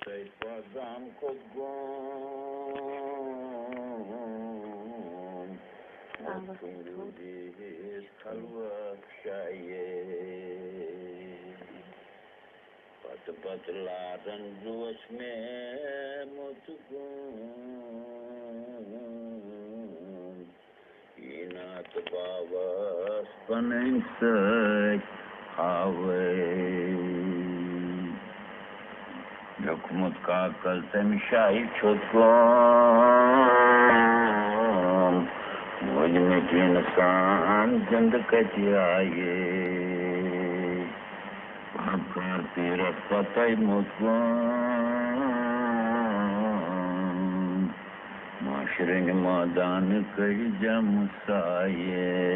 Seyfazam kodgum Mutundis kalvak şaye Patlaran josh mein mutgum Inat bavas panensak have Hükümet kakal temşayip çotkum Mujmet insan zindagati aaye Abkar tirat patay mutkum Maşrin madanı kaycam saye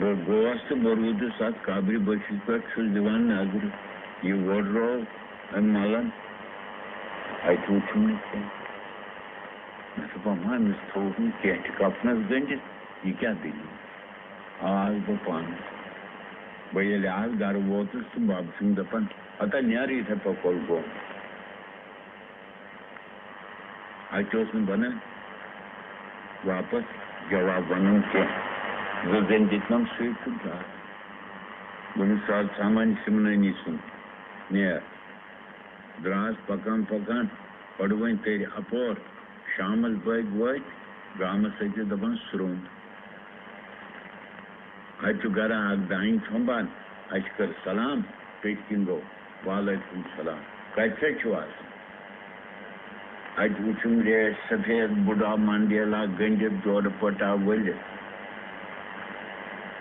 Goas Borudu Sat Kabri Bashipet Divan Nagri. You wardrobe and Malan. I told him, Mr. Paman told me, can't take up Nas Ganges. You can't believe. All the fun. By a last, there are waters to Babsing the Pan. At a near it a purple go. I chose him Bana. Wapas, Jawab Banam came. Zaten gitmem sürekli da. Bunu saat saman isimle nisun. Niye? Dras pakan padvain teri apor. Shamal baig vait. Gama sajda daban surun. Ay tu gara agdain thomban. Ashkar salam. Pekingo. Walaikum salam. Kaise chuas? Ay uçum re safed buda mandela ganjab jod pata wale.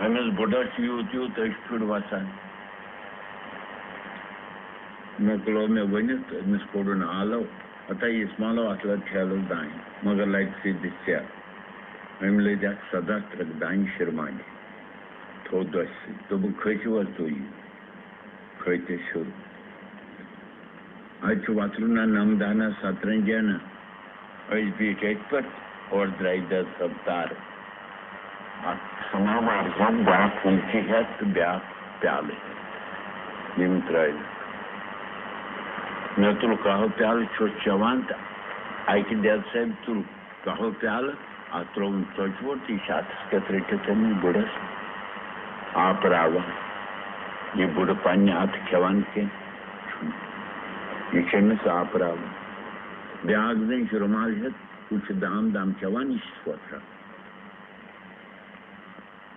Amiz Buddha's youth should wasan. Maklo me winit, Miss Kodun Alo, Atai Ismalo Atla Chalo Dine, Mother like see this chair. I'm laid at Sadak Dine Shirmani. Told us, Tobu Kretua to you. Krete Shur. I to Watruna Namdana Satranjana, or is be expert or dry the Sabtar. Samama zam back funky hat to back pale. Nim tried. Natul kaho pale chochavant. I can dare say to kaho pale. I throw in touchwood, he shot scattered in Buddhas. Aprava. You Buddha Panya at Kavanke. You can miss Aprava. The Agden Shuramal had, which dam Kavanish squatra.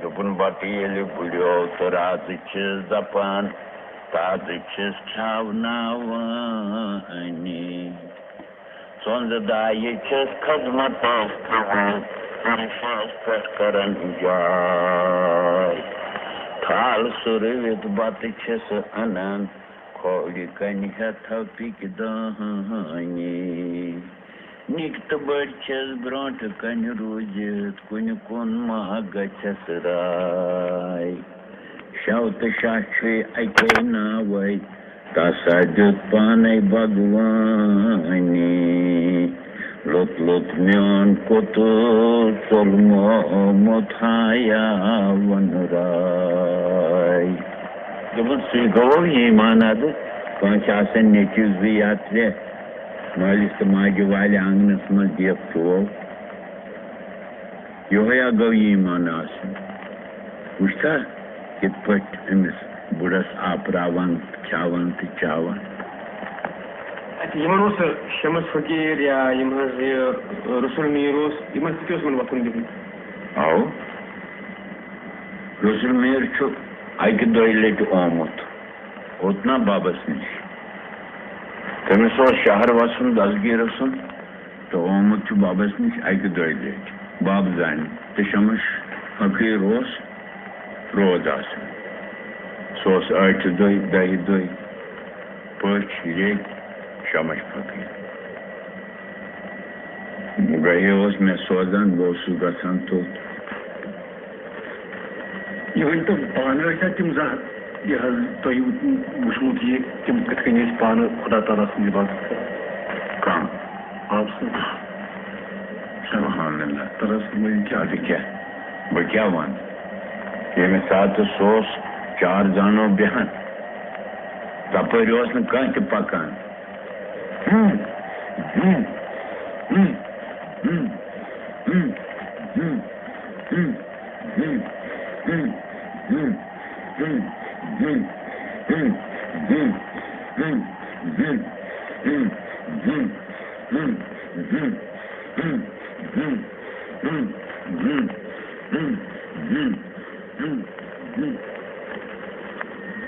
Dupun bati ele bulio torat chiz dapan وستاد چھس کھاوناوانی ژۄنٛزٕ دایہِ چھس خدمتس تھاوان عرشس پٮ۪ٹھ کران جاے تھال سُرٕوِتھ بتہٕ چھس انان کھولہِ کنہِ ہٮ۪تھو پِکہِ دٲنی نِکۍ تہٕ بٔڑۍ چھس برٛونٛٹھٕ کنہِ روٗزِتھ کُنہِ کُن ما گژھٮ۪س راے شو تہٕ شاہ چھُے اَکے ناوے تسا دیُت پانے بھگوانی لوٚت لوٚت میون کوتُر ژوٚلمُت ہایا وَنراے دوٚپُن سُے گوٚو ایٖمان اَدٕ کٲنٛسہِ آسان نیٚچوِس زٕ یا ترٛےٚ مٲلِس تہٕ ماجہِ والہِ آنٛگنَس منٛز دِکھ ٹوب یِہوے ہا گوٚو ایٖمان آسُن وٕچھتھا کِتھ پٲٹھۍ أمِس بُڈس آپراوان کھٮ۪وان تہٕ چاوان یِمن اوس شمس فقیٖر یا یِم حظ یہِ رسول میٖر اوس یِمن سۭتۍ اوس یِمن وۄتھُن بِہُن اَوٕ رسول میٖر چھُ اَکہِ دۄیہِ لٹہِ آمُت اوٚت نا بَبس نِش تٔمِس اوس شہر وسُن دسگیٖر سُنٛد تہٕ آمُت چھُ بَبس نِش اَکہِ دۄیہِ لٹہِ بب زانہِ تہٕ شمس فقیٖر اوس روز آسان سُہ اوس ٲٹھِ دۄہہِ دہہِ دۄہہِ پٔژھۍ ریٚتۍ شمس فقیٖر گٔیے اوس مےٚ سوزان بہٕ اوسُس گژھان توٚت یہِ ؤنۍتو پانہٕ ٲسیا تِم زانٛہہ یہِ حظ تۄہہِ وٕچھمُت یہِ تِم کِتھ کٔنۍ ٲسۍ پانہٕ خۄدا تعالیٰ سٕنٛز عبادت کران کم آپ سٕنٛز سبحان اللہ طرح فرمٲیِو کیٛاہ اَدٕ کیٛاہ بہٕ کیٛاہ وَنہٕ ییٚمہِ ساتہٕ سُہ اوس چار زانو بیٚہن تپٲرۍ اوس نہٕ کانٛہہ تہِ پکان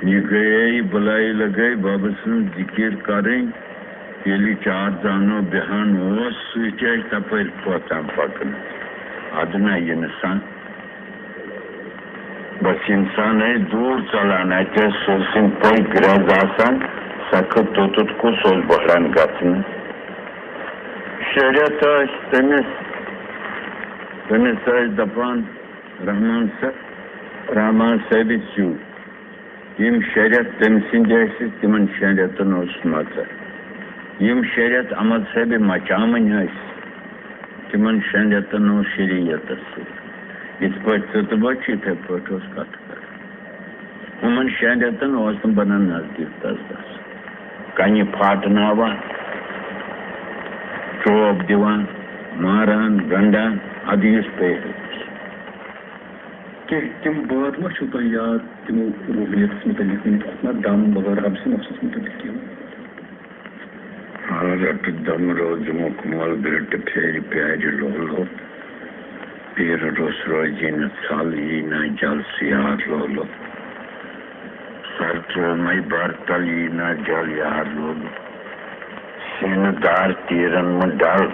یہ گٔیے بُلایہِ لگے بَبہٕ سٕنٛز ذِکِر کَرٕنۍ ییٚلہِ چار زانو بیٚہان اوس سۭتۍ ٲسۍ تپٲرۍ کھوژان پکان اَدٕ نہ یہِ نہٕ سان بس اِنسان ٲسۍ دوٗر ژَلان اَتہِ ٲسۍ سُرٕ سٕنٛدۍ پٔکۍ گرٛٮ۪ز آسان سخت توٚتُتھ کُس اوس بہران گژھنہٕ شےٚ رٮ۪تھ ٲسۍ تٔمِس ٲسۍ دپان رحمان صٲبٕچ سیوٗ یِم شےٚ رٮ۪تھ تٔمۍ سٕنٛدۍ ٲسۍ تِمن شٮ۪ن رٮ۪تن اوس مَژر یِم شےٚ رٮ۪تھ احمد صٲبہِ مچاوٕنۍ ٲسۍ تِمن شٮ۪ن رٮ۪تن اوس شریعتس سۭتۍ یِتھ پٲٹھۍ ژٕ تہٕ بہٕ چھِ یِتھَے پٲٹھۍ اوس کتھ کران یِمن شٮ۪ن رٮ۪تن اوس نہٕ بنان نزدیٖک تس گژھُن کنہِ پھاٹناوان چوب دِوان ماران گنڈان اَدٕ یُس پیٚیہِ کیٚنٛہہ تِم بٲتھ ما چھُو تۄہہِ یاد تِمو روٗحانیتس مُتعلق ؤنِتھ اَتھ ما دم وغٲرٕ حبسہِ نفسس مُتعلق کیٚنٛہہ رٹہٕ دم روزمُک مول گرٛٹہٕ پھیرِ پیارِ لولو پیٖرٕ روٚس روزی نہٕ ژھل یی نہ جل سِیار لولو سر ترٛوومَے برتل یی نہ جل یار لولو سیٖنہٕ دار تیٖرن منٛز ڈل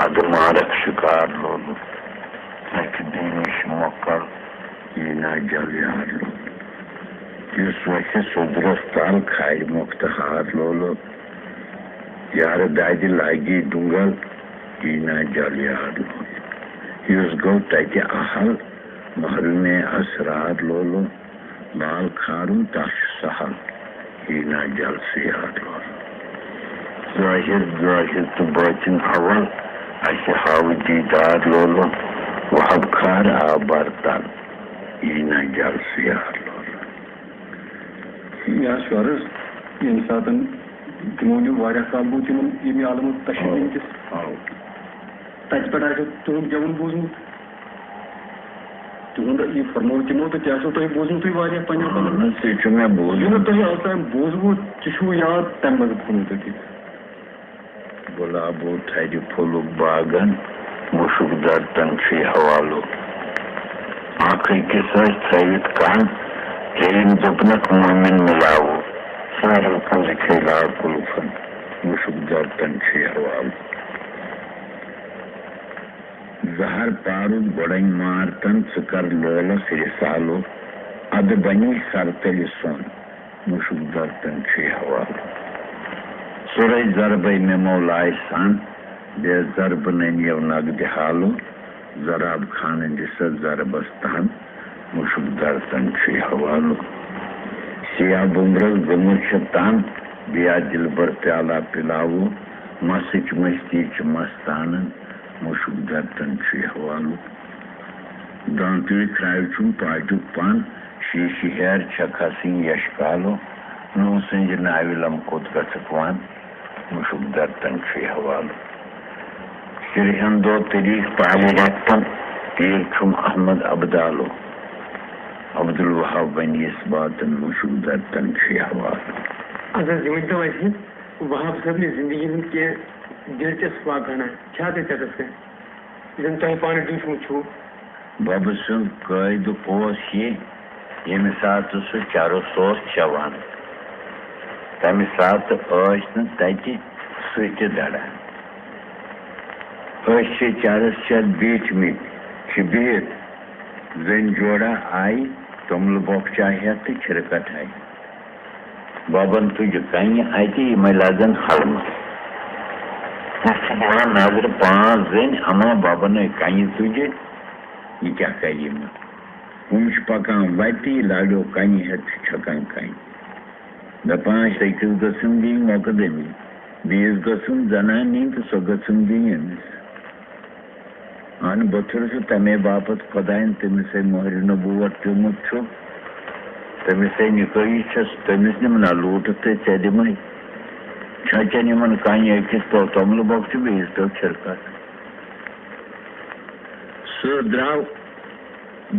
اَدٕ مارکھ شِکار لولو ژکھِ دی نِش مۄکل یی نہ جل یار لولو یُس وَسہِ سُدرس تل کھارِ مۄختہٕ ہار لولو یارٕ دادِ لاگی ڈُنگل یی نہ جل یار لولو یُس گوٚو تتہِ اہل محل میں اسرار لولو بال کھارُن تتھ چھُ سہل یی نہ جل سِیار لولو ظٲہِر تہٕ بٲطِن اول اَسہِ ہاوٕ دیٖدار لولو وہب کھار آو برتل یی نہ جل سِیار لولو مےٚ حظ چھُ عرض ییٚمہِ ساتہٕ تِمو نیوٗ واریاہ کال گوٚو تِمن ییٚمہِ عالمُک تشریٖف أنِتِس تَتہِ پٮ۪ٹھ آسیو تُہُنٛد گٮ۪وُن بوٗزمُت تِہُنٛد یہِ فرموو تِمو تہٕ تہِ آسیو تۄہہِ بوٗزمُتٕے واریاہ پنٛنٮ۪ن تہِ چھُ مےٚ بوٗزمُت یہِ نہٕ تۄہہِ اوٚتام بوٗزمُت تہِ چھُو یاد تَمہِ منٛز تھوٚومُت تٔتی گۄلابو تھرِ پھُلُک باغن مُشُک درتن چھُے حوالو اکھ أکِس ٲسۍ تھٲوِتھ کن ترٛیٚیِم دوٚپنکھ مومِن مِلاوو سارم کنز کھیلا کلفن مشک درتن چھ حوال زہر پارود گوڑن مارتن سکر لولس رسالو اد بنی سرتل سون مشک درتن چھ حوال سورہ ضرب میں مولائے سان بے ضرب نیو نگد حالو ضراب خان جسد ضربستان مشک درتن چھ حوالو سیاہ بمرز گمل شتان بیا دلبر پیالہ پلاو مسچ مستی مستانن مشک درتن چھ حوالو دانتوی کرائیچون پاجوک پان شیشی ہیر چھکا سنگ یشکالو نو سنج ناویلم کود گسکوان مشک درتن چھ حوالو شرحن دو طریق پالی رکتن پیر چھم احمد عبدالو عبدالوہاب بن اسباتن مشک درتن چھ حوالو اگر زمینتو ایسی وہاب صاحب نے زندگی میں کے دلچسپ واقعہ کیا دیتا تھا جن تہ پانے ڈیش چھو بابا سن قائد اوس یہ یمہ سات سہ چرو سوس چوان تمہ سات تتہ سچ دڑان چرس چت بیچ مت بہت زن جوڑا آئی تومل بوکچا ہیت تو چھرکٹ آئی بابن تج کنہ اتہ یہ لگن حلم نظر پانچ زن اما بابن کنہ تجہ یہ کیا کری ہم پکان وتہ لاڑو کنہ ہیت چھکان کنہ دپان أکس گژھن دِنۍ مۄقدمی بیٚیِس گژھن زنان نِنۍ تہٕ سۄ گژھن دِنۍ أمِس اہن بہٕ چھُس تمے باپت خۄدایَن تٔمِس مۄہرِ نبوت دیُتمُت چھُ تٔمِس نِکٲحی چھس تٔمِس نِمنا لوٗٹِتھ تہٕ ژےٚ دِمَے چھچن یِمن کنہِ أکِس پیوٚو توملہٕ بۄکچہِ بیٚیِس پیوٚو چھِرکَٹ سُہ درٛاو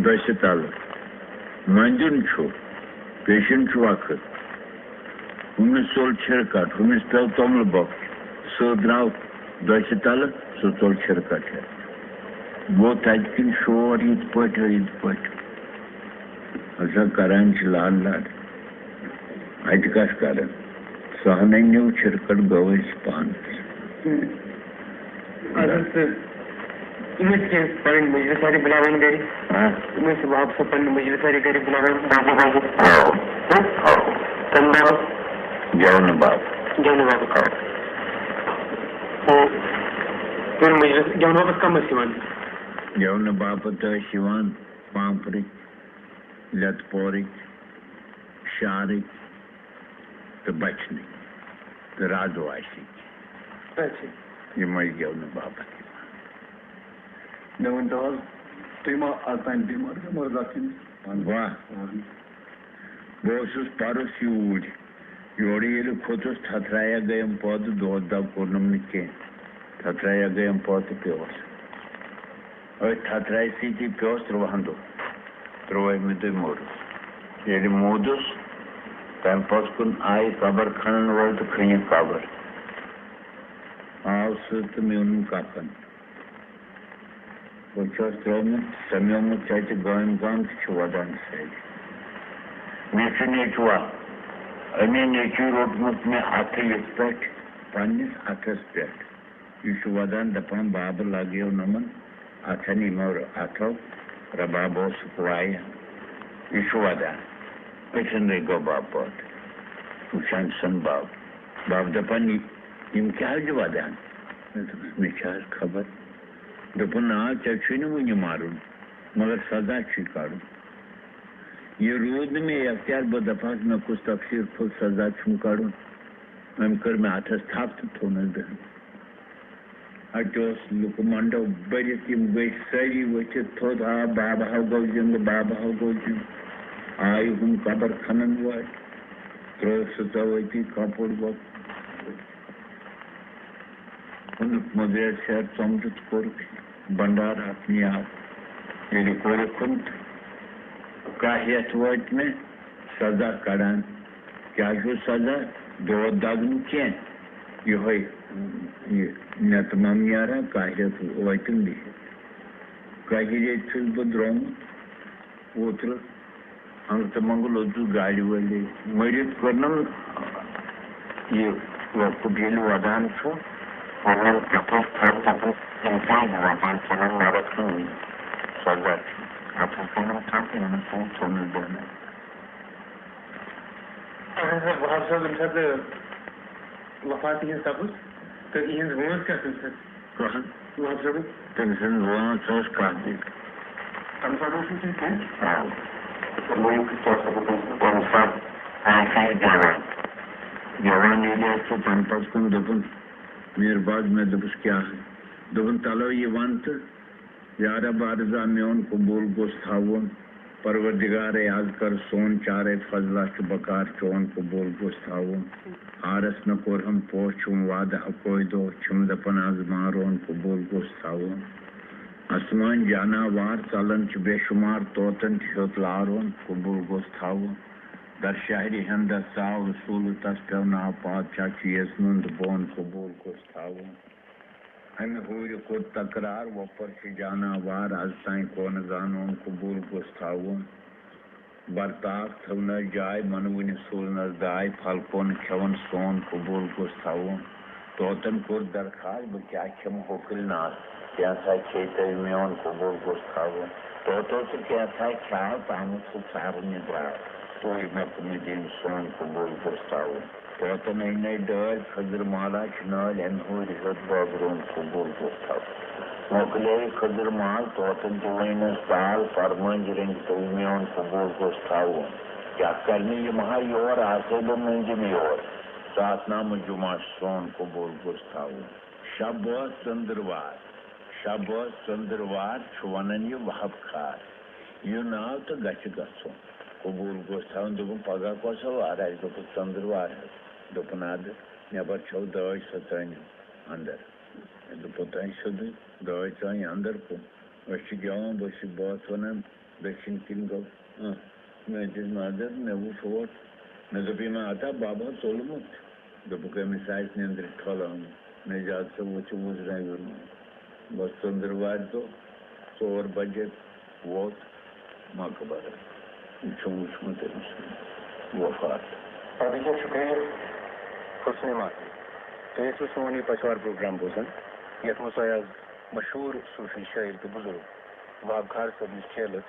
دٔسہِ تلہٕ مٔنٛزِم چھُ پیشن چھُ وقت ہُمِس ژوٚل چھِرکَٹ ہُمِس پیوٚو توملہٕ بۄکچہِ سُہ درٛاو دٔسہِ تلہٕ سُہ ژوٚل چھِرکَٹ ہٮ۪تھ گوٚو تَتہِ کِنۍ شور یِتھ پٲٹھۍ ہسا کران چھِ لڑ اَتہِ کَس کران سۄ ہَنا نیوٗ چھِرکَٹ گوٚو أسۍ پانَس پنٕنۍ مجلس سارے بُلاوان گرِ یِم ٲسۍ واب صٲب پنٕنۍ مجلس سارے گرِ بُلاوان تَمہِ باپتھ گٮ۪ونہٕ باپتھ مجلس گٮ۪ونہٕ باپتھ کَم ٲسۍ یِوان گٮ۪ونہٕ باپتھ ٲسۍ یِوان پامپرٕکۍ لٮ۪تہٕ پورٕکۍ شارٕکۍ تہٕ بچنٕکۍ تہٕ رازواسِکۍ یِمے گٮ۪ونہٕ باپتھ مےٚ ؤنۍتو حظ تُہۍ ما آز تام بٮ۪مار واہ بہٕ اوسُس پرُس یوٗرۍ یورٕ ییٚلہِ کھوٚتُس تھتھرایا گٔیم پٲدٕ دۄد دَب کوٚرنم نہٕ کینٛہہ تھتھرایا گٔیم پٲدٕ پیوٚس أتھۍ تھتھراے سۭتی پیوٚس 13 دۄہ 13مہِ دۄہ موٗدُس ییٚلہِ موٗدُس تَمہِ پتہٕ کُن آیہِ قبر کھنن وول تہٕ کھٔنِکھ قبر آو سُہ تہٕ مےٚ اوٚنُم کفن بہٕ چھُس ترٛوومُت سمیومُت ژَتہِ گامہِ گام تہِ چھُ وَدان سٲری مےٚ چھُ نیٚچوا أمی نیٚچوٗ روٚٹمُت مےٚ اَتھٕ یِتھ پٲٹھۍ پنٛنِس اَتھس پٮ۪ٹھ یہِ چھُ وَدان دَپان بابہٕ لگیو نمن اَتھن یِمو اَتھو رباب اوسُکھ وایان یہِ چھُ وَدان أچھنٕے گوٚو بب پٲدٕ وٕچھان چھُسن بب دَپان یِم کیٛاہ حظ چھِ وَدان مےٚ دوٚپُس مےٚ چھِ حظ خبر دوٚپُن آ ژےٚ چھُے نہٕ وٕنہِ مَرُن مگر سزا چھُے کَڑُن یہِ روٗد نہٕ مےٚ اختیار بہٕ دَپہَس مےٚ کُس تفصیٖل پھُل سزا چھُم کَڑُن أمۍ کٔر مےٚ اَتھس تھپھ تہٕ تھوٚونَس دٔہن اَتہِ اوس لُکہٕ منڈو بٔرِتھ یِم گٔے سٲری ؤتھِتھ تھوٚد آو بابا ہاو گوٚو زِندٕ بابا ہاو گوٚو زِندٕ آیہِ ہُم قبر کھنن وٲلۍ ترٛووُکھ سُہ ژَوٲتی کپُر وۄپ اوٚنُکھ مٔدریر سیر ژوٚمرٕ تہٕ کوٚرُکھ بنڈار اکھ نیاب ییٚلہِ کوٚرُکھُن تہٕ کاہ ہٮ۪تھ وٲتۍ مےٚ سزا کڑان کیٛاہ چھُ سزا دود دگ نہٕ کینٛہہ یِہوے یہِ نٮ۪تہٕ نیران کاہ ہٮ۪تھ وٲتِم بِہِتھ کاہہِ ریٚتۍ چھُس بہٕ درٛامُت اوترٕ تو منگل اوتو گاڑی والی مرد کرنا یہ وقت یل ودان ونن تپس تھر تپس انسان ودان چنن مرد کن سزا تپس کنن تھپ انسان چنن دینا وہاب صاحب ییٚمہِ ساتہٕ وفات ہِنٛز سپٕز تہٕ یِہٕنٛز وٲنٛس کیٛاہ تَمہِ ساتہٕ وہاب صٲبٕنۍ تٔمۍ سٕنٛز وٲنٛس ٲس کَتھ دِتھ تَمہِ ساتہٕ اوسوٕ تُہۍ کھٮ۪ن تَمہِ ساتہٕ آسان جوان ییٚلہِ اَسہِ تہٕ تَمہِ پَتہٕ کوٚن دوٚپُن میٖر باز مےٚ دوٚپُس کیٛاہ دوٚپُن تَلو یہِ وَن تہٕ یا رب عرضا میون قبوٗل گوٚژھ تھاوُن پروردگارے آز کر سون چارے فضلہ چھُ بکار چون قبوٗل گوٚژھ تھاوُن آرس مےٚ کوٚرہم پوچھُم وعدٕ اَکوے دۄہ چھُم دَپان آز مارون قبوٗل گوٚژھ تھاوُن آسمان جاناوار ژلان چھِ بے شُمار طوطن چھُ ہیوٚت لارُن قبوٗل گوٚژھ تھاوُن در شہرِ ہندس ژاو اصوٗل تس پیوٚو ناو پادشاہ چیٖز نُنٛد بۄن قبوٗل گوٚژھ تھاوُن امہِ ہوٗرِ کوٚر تکرار وۄپر چھِ جاناوار از تانۍ کونہٕ زانُن قبوٗل گوٚژھ تھاوُن برتاف تھٲونس جاے منوٕنہِ سوٗزنس داے پھلکون کھٮ۪وان سون قبوٗل گوٚژھ تھاوُن طوطن کوٚر درخاست بہٕ کیٛاہ کھٮ۪مہٕ ہوکٕلۍ ناتھ کینٛژھا کھیٚیہِ تیٚلہِ میون قبوٗل گوٚژھ تھاوُن طوطو تہِ کینٛژھا کھیٛاو تامُک سُہ ژھارنہِ درٛاو تُہۍ مےٚ کُنہِ دِنۍ سون قبوٗل گوٚژھ تھاوُن طوطن أنۍ ڈٲلۍ خٔضر مالا چھِ نٲلۍ اَمہِ ہوٗرِ ہیوٚت بٲگرون قبوٗل گوٚژھ تھاوُن مۄکلے خٔضر مال طوطن تہِ ؤنِس تال فرمٲنۍ رٔنٛگۍ تُہۍ میون قبوٗل گوٚژھ تھاوُن کیٛاہ کَرِ نہٕ یہِ مہا یور آسے بہٕ مٔنٛزِم یور ساتھ نامہٕ جُمعہ سون قبوٗل گوٚژھ تھاوُن شب ٲس ژٔنٛدٕروار چھُ وَنان یہِ وہب خار یہِ ناو تہٕ گژھِ گژھُن قبوٗل گوٚژھ تھاوُن دوٚپُن پگاہ کۄسا وار آسہِ دوٚپُس ژٔنٛدٕروار حظ دوٚپُن اَدٕ نٮ۪بر چھو دٲج سۄ ژٲنِو اندر دوٚپُن تۄہہِ سیوٚدُے دٲج ژٲنۍ اندر کُن أسۍ چھِ گٮ۪وان بہٕ چھُس بٲتھ وَنان دٔچھِنۍ کِنۍ گوٚو مےٚ دِژ نظر مےٚ وُچھ اوٹ مےٚ دوٚپ یِمن ہتا ببا ژوٚلمُت دوٚپُکھ أمِس آسہِ نیٚنٛدرِ ٹھۄل آمُت مےٚ زیادٕ سا وٕچھِ وُزرٲوِتھ بس ژٔنٛدٕروارِ دۄہ 4 بجے ووت مقبرٕ یہِ چھُم وٕچھمُت أمۍ سُنٛد وفات شُکریہ حُسنِ ماتی تُہۍ ٲسوٕ سون یہِ پَشوار پروگرام بوزان یَتھ منٛز تۄہہِ آز مشہوٗر صوٗفی شٲعر تہٕ بُزرگ وہاب خار صٲبنِس کھیلس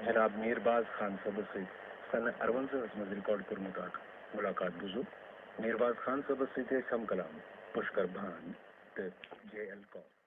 جناب میٖر باز خان صٲبس سۭتۍ سنہٕ 58 منٛز رِکاڈ کوٚرمُت اکھ مُلاقات بوٗزوٗ میٖر باز خان صٲبس سۭتۍ ٲسۍ ہم کلام پُشکر بھان تہٕ جے ایل کور